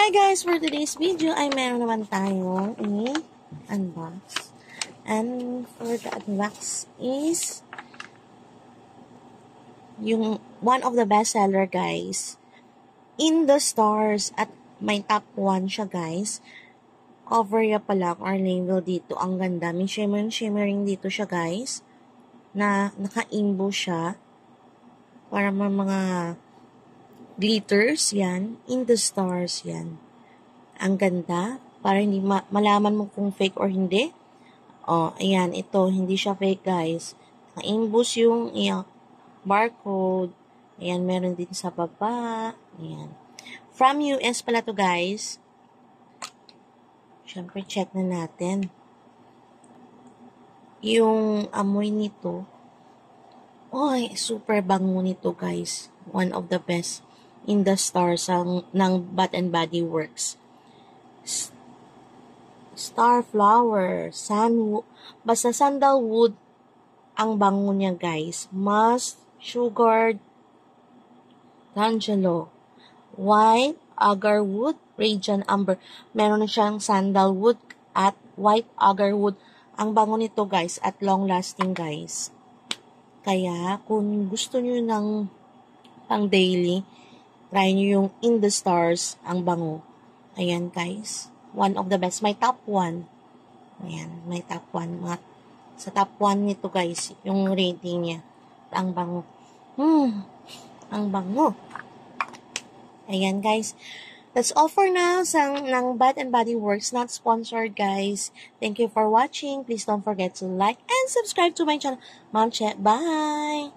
Hi guys, for today's video ay meron naman tayong i-unbox. And for the unbox is yung one of the best seller guys. In the Stars at may top 1 siya guys. Cover ya pa lang or label dito. Ang ganda. May shimmering dito siya guys. Na naka-imbo siya. Para mga glitters yan. In the Stars yan. Ang ganda. Para hindi malaman mo kung fake or hindi. Oh, ayan. Ito. Hindi siya fake guys. Naka-imbos yung barcode. Ayan. Meron din sa baba. Ayan. From US pala to guys. Siyempre, check na natin. Yung amoy nito. Oy, super bango nito guys. One of the best in the Stars ng Bath and Body Works. Starflower, basta sandalwood ang bango niya guys. Musk, sugar, D'Angelo, white, agarwood, radiant amber. Meron na siyang sandalwood at white agarwood. Ang bango nito guys at long lasting guys. Kaya kung gusto niyo ng pang daily, try niyo yung In the Stars ang bango. Ayan guys. One of the best. May top 1. Ayan. May top 1. Sa top 1 nito guys, yung rating niya. Ang bango. Ang bango. Ayan guys. That's all for now ng Bath and Body Works. Not sponsored guys. Thank you for watching. Please don't forget to like and subscribe to my channel. Mom Che, bye!